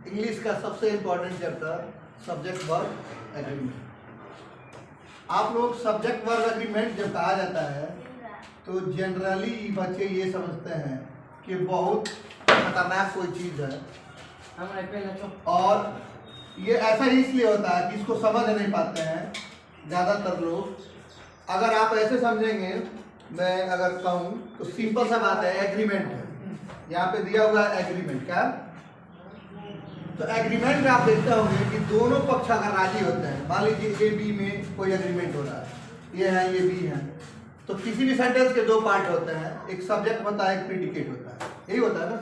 English का सबसे important chapter subject verb agreement. आप लोग सब्जेक्ट वर्ब एग्रीमेंट जब कहा जाता है तो जनरली बच्चे ये समझते हैं कि बहुत खतरनाक कोई चीज़ है, और ये ऐसा ही इसलिए होता है कि इसको समझ नहीं पाते हैं ज़्यादातर लोग। अगर आप ऐसे समझेंगे, मैं अगर कहूँ तो सिंपल सा बात है, एग्रीमेंट है, यहाँ पे दिया हुआ है एग्रीमेंट। क्या? तो एग्रीमेंट में आप देखते होंगे कि दोनों पक्ष अगर राजी होते हैं, मान लीजिए ए बी में कोई एग्रीमेंट हो रहा है, ये है ये बी है, तो किसी भी सेंटेंस के दो पार्ट होते हैं, एक सब्जेक्ट होता है, एक प्रीडिकेट होता है, यही होता है ना,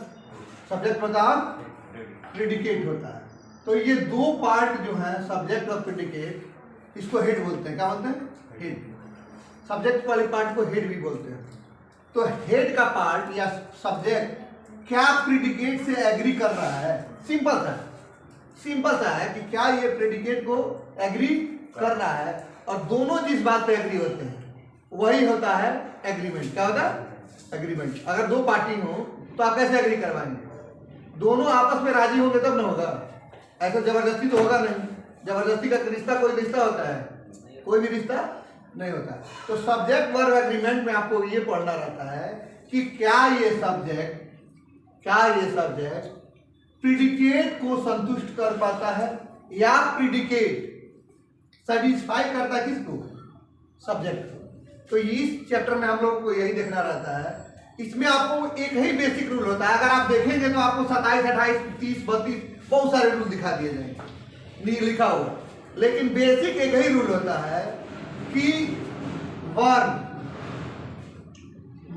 सब्जेक्ट होता है, प्रीडिकेट होता है। तो ये दो पार्ट जो है सब्जेक्ट और प्रीडिकेट, इसको हेड बोलते हैं। क्या बोलते हैं? हेड। सब्जेक्ट वाले पार्ट को हेड भी बोलते हैं। तो हेड का पार्ट या सब्जेक्ट क्या प्रीडिकेट से एग्री कर रहा है, सिंपल सा है कि क्या ये प्रेडिकेट को एग्री कर रहा है, और दोनों जिस बात पे एग्री होते हैं वही होता है एग्रीमेंट। क्या होता है? एग्रीमेंट। अगर दो पार्टी हो तो आप कैसे एग्री करवाएंगे? दोनों आपस में राजी होंगे तब ना होगा, ऐसा जबरदस्ती तो होगा नहीं। जबरदस्ती का रिश्ता कोई रिश्ता होता है? कोई भी रिश्ता नहीं होता। तो सब्जेक्ट वर्ब एग्रीमेंट में आपको ये पढ़ना रहता है कि क्या ये सब्जेक्ट प्रीडिकेट को संतुष्ट कर पाता है, या प्रीडिकेट सेटिस्फाई करता है किसको? सब्जेक्ट को। तो इस चैप्टर में हम लोगों को यही देखना रहता है। इसमें आपको एक ही बेसिक रूल होता है, अगर आप देखेंगे तो आपको 27, 28, 30, 32 बहुत सारे रूल दिखा दिए जाएंगे लिखा हुआ, लेकिन बेसिक एक ही रूल होता है कि verb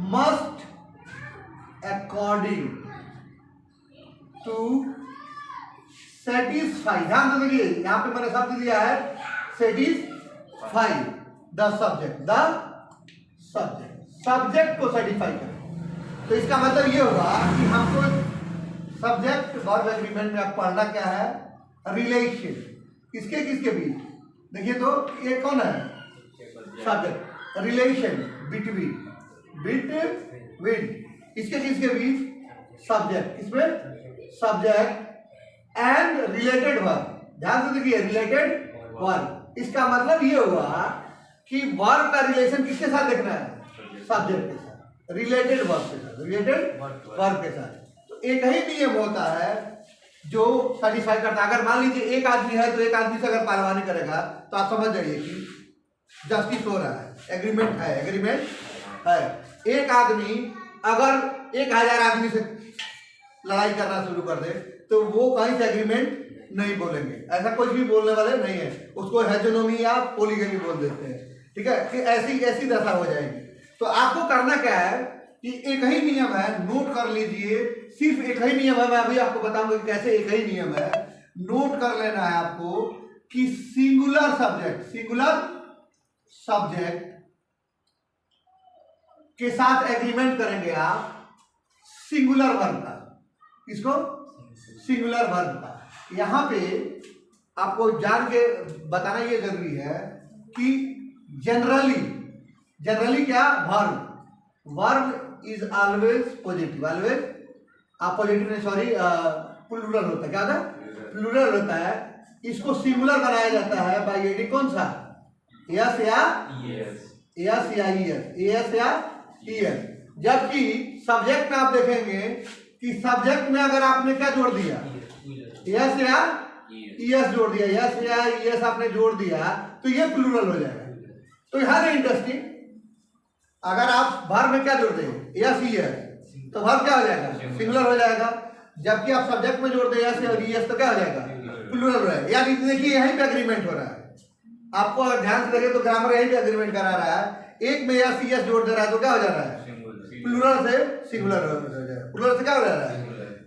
must according to satisfy, ध्यान से देखिए, यहां पे मैंने शब्द दिया है सेटिस्फाई द सब्जेक्ट, सब्जेक्ट को सेटिस्फाई करें। तो इसका मतलब ये होगा कि हमको सब्जेक्ट वर्ब एग्रीमेंट में आप पढ़ना क्या है? रिलेशन किसके किसके बीच। देखिए तो ये कौन है? सब्जेक्ट। रिलेशन बिटवीन किसके किसके बीच? सब्जेक्ट। इसमें सब्जेक्ट एंड रिलेटेड वर्ब। ध्यान से देखिए, रिलेटेड वर्ब, इसका मतलब ये हुआ कि वर्ब का रिलेशन किसके साथ देखना है? सब्जेक्ट के साथ, रिलेटेड वर्ब के साथ, रिलेटेड वर्ब के साथ। तो एक ही नियम होता है जो सेटिस्फाई करता है। अगर मान लीजिए एक आदमी है तो एक आदमी से अगर पहलवानी करेगा तो आप समझ जाइए कि जस्टिस हो रहा है, एग्रीमेंट है। एक आदमी अगर 1000 आदमी से लड़ाई करना शुरू कर दे तो वो कहीं से एग्रीमेंट नहीं बोलेंगे, ऐसा कुछ भी बोलने वाले नहीं है, उसको हेजोनोमी या पोलीगमी बोल देते हैं। ठीक है, कि ऐसी दशा हो जाएगी। तो आपको करना क्या है कि एक ही नियम है, नोट कर लीजिए, सिर्फ एक ही नियम है। मैं अभी आपको बताऊंगा कि कैसे एक ही नियम है, नोट कर लेना है आपको कि सिंगुलर सब्जेक्ट के साथ एग्रीमेंट करेंगे आप सिंगुलर वर्ब का। किसको? सिंगुलर वर्ब का। यहां पे आपको जान के बताना ये जरूरी है कि जनरली क्या? Verb is always positive, plural होता है। क्या होता है? प्लूरल होता है। इसको सिंगुलर बनाया जाता है बाय एडिंग कौन सा? यस या ईएस। जबकि सब्जेक्ट में आप देखेंगे कि सब्जेक्ट में अगर आपने क्या जोड़ दिया? यस या ईएस जोड़ दिया, यस या ईएस आपने जोड़ दिया तो ये प्लूरल हो जाएगा। तो यहां है इंटरेस्टिंग, अगर आप वर्ब में क्या जोड़ देंगे? यस ईएस, तो वर्ब क्या हो जाएगा? सिंगुलर हो जाएगा। जबकि आप सब्जेक्ट में जोड़ दें यस और ईएस तो क्या हो जाएगा? प्लूरल हो जाएगा। यानी देखिए यहीं पे एग्रीमेंट हो रहा है। आपको अगर ध्यान से देखें तो ग्रामर यहीं पे एग्रीमेंट करा रहा है। एक में यस ईएस जोड़ दे रहा है तो क्या हो जा रहा है? प्लूरल से सिंगुलर हो जाएगा। प्लूरल से क्या हो जा रहा है?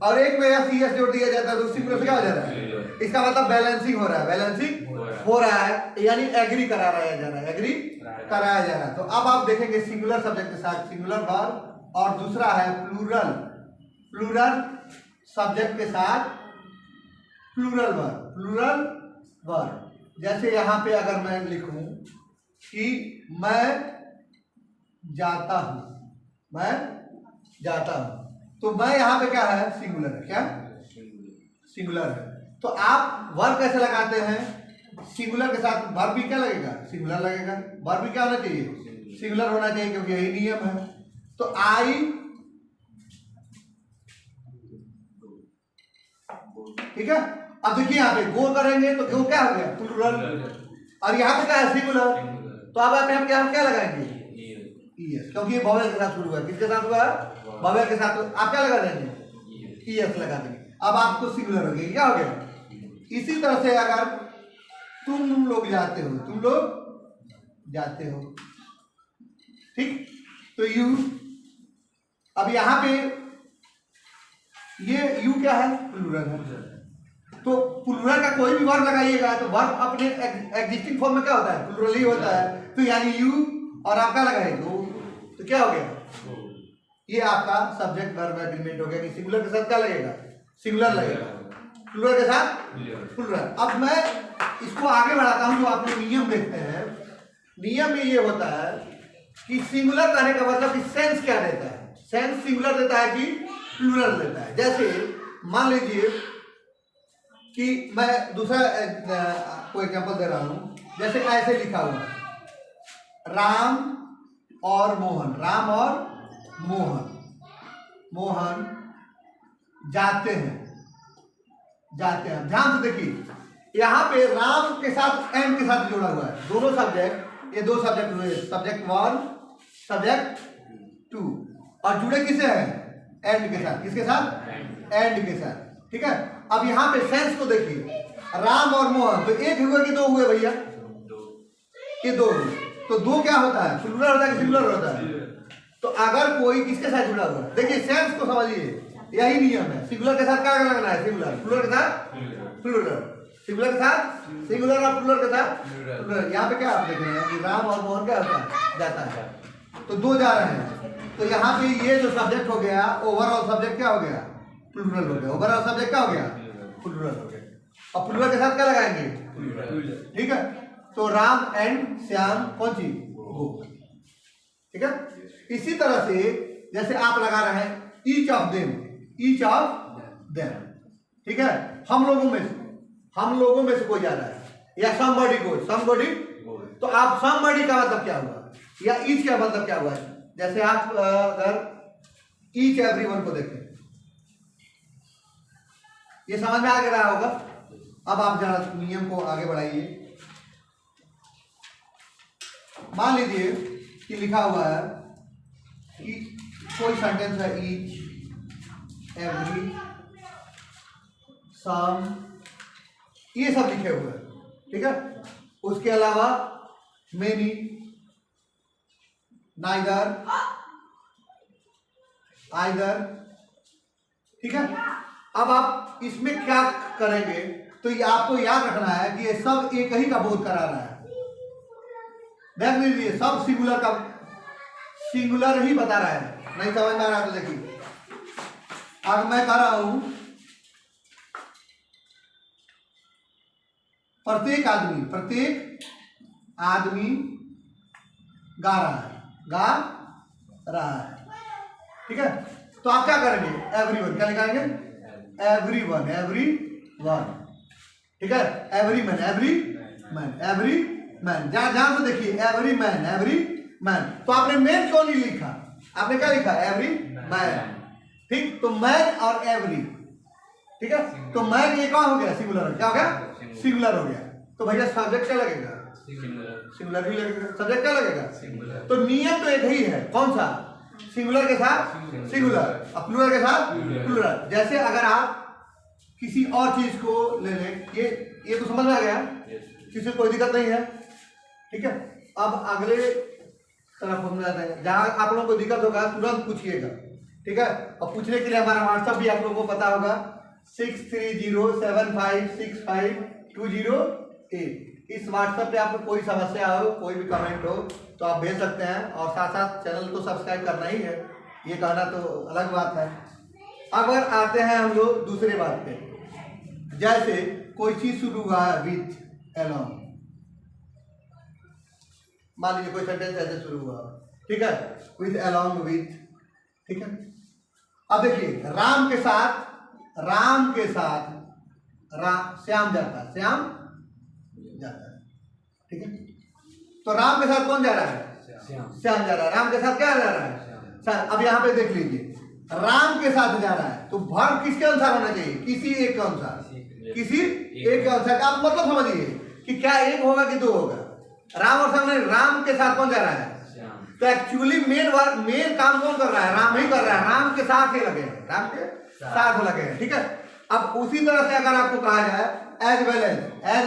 और एक में यस ईएस जोड़ दिया जाता है तो सिंगुलर से क्या हो जा रहा है? इसका मतलब बैलेंसिंग हो रहा है, यानी एग्री कराया जा रहा है। तो अब आप देखेंगे सिंगुलर सब्जेक्ट के साथ सिंगुलर वर्ब, और दूसरा है प्लूरल सब्जेक्ट के साथ प्लूरल वर्ब। जैसे यहां पे अगर मैं लिखूं कि मैं जाता हूं, तो मैं यहां पे क्या है? सिंगुलर है। क्या? सिंगुलर है। तो आप वर्ब कैसे लगाते हैं? सिंगुलर के साथ वर्ब भी क्या लगेगा? सिंगुलर लगेगा। वर्ब भी क्या होना चाहिए? सिंगुलर होना चाहिए, क्योंकि यही नियम है। तो आई, ठीक है। अब देखिए यहाँ पे गो करेंगे तो गो क्या हो गया? प्लूरल। और यहाँ पे क्या है? सिंगुलर। तो अब आप यहाँ क्या लगाएंगे? ईएस, क्योंकि ये वॉवेल के साथ शुरू हुआ है। किसके साथ हुआ है? वॉवेल के साथ। आप क्या लगा देंगे? ईएस लगा देंगे। अब आपको सिंगुलर हो गया। क्या हो गया? इसी तरह से अगर तुम लोग जाते हो, तुम लोग जाते हो, ठीक, तो यू। अब यहां पे ये यू क्या है? प्लूरल है। तो प्लूरल का कोई भी वर्ब लगाइएगा तो वर्ब अपने एग्जिस्टिंग फॉर्म में क्या होता है? प्लूरल ही होता है। तो यानी यू और आप क्या लगाए? दो। तो क्या हो गया? ये आपका सब्जेक्ट वर्ब एग्रीमेंट हो गया कि सिंगुलर के साथ क्या लगेगा? सिंगुलर लगेगा, प्लूरल के साथ प्लूरल। अब मैं इसको आगे बढ़ाता हूं। जो आपने नियम देखते हैं, नियम में ये होता है कि सिंगुलर कहने का मतलब कि सेंस क्या देता है? सेंस सिंगुलर देता है कि प्लूरल देता है? जैसे मान लीजिए कि मैं दूसरा कोई एग्जांपल दे रहा हूं। जैसे ऐसे लिखा हुआ है राम और मोहन, राम और मोहन, मोहन जाते हैं, जाते हैं। ध्यान से देखिए यहाँ पे राम के साथ एंड के साथ जोड़ा हुआ है। दोनों सब्जेक्ट, ये दो सब्जेक्ट हुए, सब्जेक्ट 1 सब्जेक्ट 2, और जुड़े किसे हैं? एंड के साथ। किसके साथ? एंड के साथ, ठीक है। अब यहाँ पे सेंस को देखिए, राम और मोहन, तो एक हुए कि दो हुए भैया? ये दो हुए। तो दो क्या होता है? प्लूरल होता है कि सिंगुलर होता है? तो अगर कोई किसके साथ जुड़ा हुआ है, देखिए सेंस को समझिए, यही नियम है। सिंगुलर के साथ क्या लगना है? सिंगुलर। प्लूरल के साथ प्लूरल। सिंगुलर के साथ सिंगुलर और प्लूरल के साथ प्लूरल। यहाँ पे क्या आप देख रहे हैं कि राम और मोहन क्या होता है? जाता है। तो दो जा रहे हैं। तो यहाँ पे ये जो सब्जेक्ट हो गया, ओवरऑल सब्जेक्ट क्या हो गया? प्लूरल हो गया। ओवरऑल सब्जेक्ट क्या हो गया? प्लूरल हो गया। और प्लूरल के साथ क्या लगाएंगे? ठीक है। तो राम एंड श्याम कौन सी? गो, ठीक है। इसी तरह से जैसे आप लगा रहे हैं each of them, each of them, ठीक है। हम लोगों में से कोई जा रहा है, या somebody goes, somebody, तो आप somebody का मतलब क्या हुआ, या ईच का मतलब क्या हुआ? जैसे आप अगर ईच एवरीवन को देखें, ये समझ में आ रहा होगा। अब आप जरा नियम को आगे बढ़ाइए। मान लीजिए कि लिखा हुआ है कि कोई सेंटेंस है, ईच, एवरी, सम, ये सब लिखे हुए हैं, ठीक है। उसके अलावा मेनी, नाइदर, आइदर, ठीक है। अब आप इसमें क्या करेंगे? तो ये आपको याद रखना है कि ये सब एक ही का बोध करा रहा है। देख लीजिए, सब सिंगुलर का, सिंगुलर ही बता रहा है। नहीं समझ में आ रहा तो देखिए, अब मैं कह रहा हूं प्रत्येक आदमी गा रहा है, ठीक है। तो आप क्या करेंगे? एवरीवन, क्या लिखाएंगे? एवरीवन, ठीक है। एवरी मैन, ध्यान से देखिए, एवरी मैन। तो आपने मैन क्यों नहीं लिखा? आपने क्या लिखा? एवरी मैन, ठीक। तो मैन और एवरी, ठीक है। तो मैन ये कौन हो गया? सिंगुलर। क्या हो गया? सिंगुलर हो गया। तो भैया सब्जेक्ट क्या लगेगा? सिंगुलर ही लगेगा। सब्जेक्ट क्या लगेगा? तो नियम तो एक ही है, कौन सा? सिंगुलर के साथ सिंगुलर, और प्लूरल के साथ प्लूरल। जैसे अगर आप किसी और चीज को ले लें, ये तो समझ में आ गया, किसी को कोई दिक्कत नहीं है, ठीक है। अब अगले तरफ हम जाते हैं, जहां आप लोगों को दिक्कत होगा तुरंत पूछिएगा, ठीक है। और पूछने के लिए हमारा व्हाट्सएप भी आप लोगों को पता होगा, 6307520208। इस व्हाट्सएप पे आपको कोई समस्या हो, कोई भी कमेंट हो तो आप भेज सकते हैं। और साथ साथ चैनल को सब्सक्राइब करना ही है, ये कहना तो अलग बात है। अगर आते हैं हम लोग दूसरे बात पे, जैसे कोई चीज शुरू हुआ है विथ, एलॉन्ग, मान लीजिए कोई सेंटेंस ऐसे शुरू हुआ, ठीक है, विथ, एलॉन्ग विथ, ठीक है। अब देखिए राम के साथ श्याम जाता है, श्याम जाता है, ठीक है। तो राम के साथ कौन जा रहा है? श्याम जा रहा है। राम के साथ क्या जा रहा है? अब यहाँ पे देख लीजिए, राम के साथ जा रहा है तो वर्ब किसके अनुसार होना चाहिए? किसी एक के अनुसार, किसी एक के अनुसार। आप मतलब समझिए कि क्या एक होगा कि दो होगा? राम और श्याम नहीं, राम के साथ कौन जा रहा है? तो एक्चुअली मेन काम कौन कर रहा है? राम ही कर रहा है, राम के साथ ही लगे हैं, राम के साथ लगे हैं, ठीक है। अब उसी तरह से अगर आपको कहा जाए एज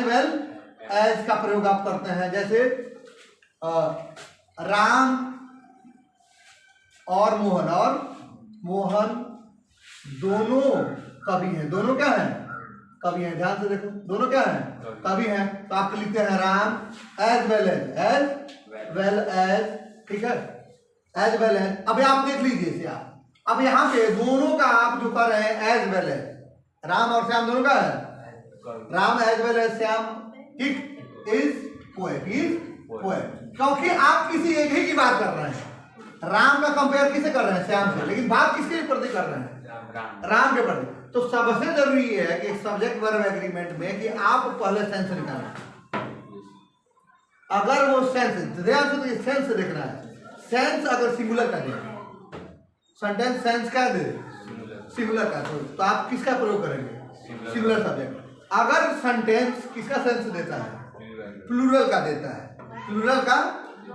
वेल एज का प्रयोग आप करते हैं, जैसे राम और मोहन दोनों कवि हैं। दोनों क्या हैं? कवि हैं। ध्यान से देखो, दोनों क्या हैं? कवि हैं। तो आप लिखते हैं राम एज वेल एज, ठीक है, एज वेल एज। अब आप देख लीजिए इसे आप, अब यहाँ पे दोनों का आप जो कर रहे हैं एज वेल एज, राम और श्याम दोनों का है, Ram as well as Shyam, ठीक, इज पोएट, क्योंकि आप किसी एक ही की बात कर रहे हैं। राम का कंपेयर किसे कर रहे हैं? श्याम से, लेकिन बात किसके प्रति कर रहे हैं? राम के प्रति। तो सबसे जरूरी है कि सब्जेक्ट वर्ब एग्रीमेंट में कि आप पहले सेंस निकालें। अगर वो सेंस, ध्यान से सेंस देखना है, सेंस अगर सिंगुलर का दे, सेंटेंस सेंस क्या दे? सिंगुलर का, तो आप किसका प्रयोग करेंगे? Singular subject. अगर सेंटेंस किसका सेंस देता है? प्लूरल का देता है, प्लूरल का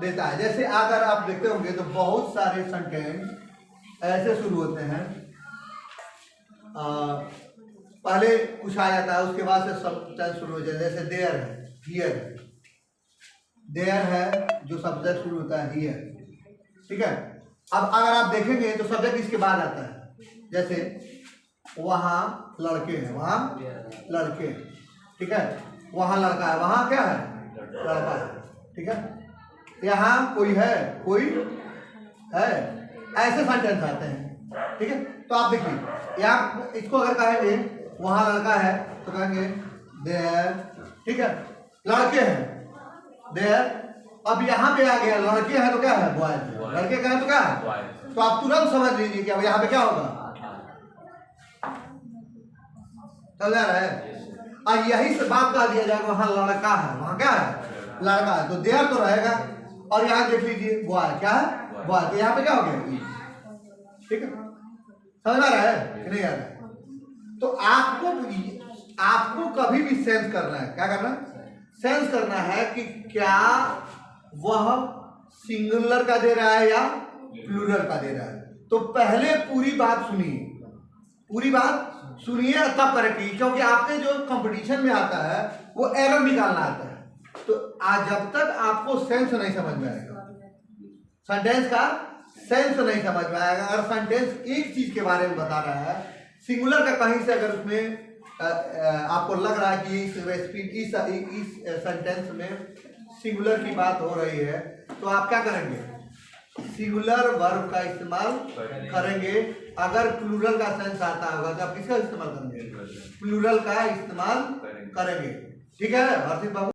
देता है। जैसे अगर आप देखते होंगे तो बहुत सारे सेंटेंस ऐसे शुरू होते हैं, पहले कुछ आ जाता है, उसके बाद से सब्जेक्ट शुरू हो जाता है। जैसे देयर है, हियर है, देयर है जो सब्जेक्ट शुरू होता है हियर, ठीक है। अब अगर आप देखेंगे तो सब्जेक्ट इसके बाद आता है, जैसे वहाँ लड़के हैं, वहाँ लड़के हैं, ठीक है, वहाँ लड़का है, वहाँ क्या है? लड़का है, ठीक है। यहाँ कोई है, कोई है, ऐसे सेंटेंस आते हैं, ठीक है। तो आप देखिए यहाँ इसको अगर कहेंगे वहाँ लड़का है तो कहेंगे देयर, ठीक है, लड़के हैं देयर। अब यहाँ पे आ गया लड़के हैं तो क्या है? बॉयज। लड़के का है तो क्या है? तो आप तुरंत समझ लीजिए कि अब यहाँ पे क्या होगा? चल जा रहा है। और यही से बात कह दिया जाएगा वहाँ लड़का है, वहाँ क्या है? लड़का है, तो देयर तो रहेगा। और यहाँ देख लीजिए बॉय, क्या है? बॉय। तो यहाँ पे क्या हो गया? ठीक है, समझ आ रहा है कि नहीं आ रहा है? तो आपको कभी भी सेंस करना है, क्या करना है? सेंस करना है कि क्या वह सिंगुलर का दे रहा है या प्लूरल का दे रहा है। तो पहले पूरी बात सुनिए, पूरी बात सुनिए तब करेक्ट, क्योंकि आपके जो कंपटीशन में आता है वो एरर निकालना आता है। तो आज जब तक आपको सेंस नहीं समझ में आएगा, सेंटेंस का सेंस नहीं समझ में आएगा। अगर सेंटेंस एक चीज के बारे में बता रहा है, सिंगुलर का कहीं से अगर उसमें आपको लग रहा है कि इस सेंटेंस में सिंगुलर की बात हो रही है, तो आप क्या करेंगे? सिंगुलर वर्ब का इस्तेमाल करेंगे। अगर प्लूरल का सेंस आता होगा तो आप किसका इस्तेमाल करेंगे? प्लूरल का इस्तेमाल करेंगे, ठीक है हर्षित बाबू।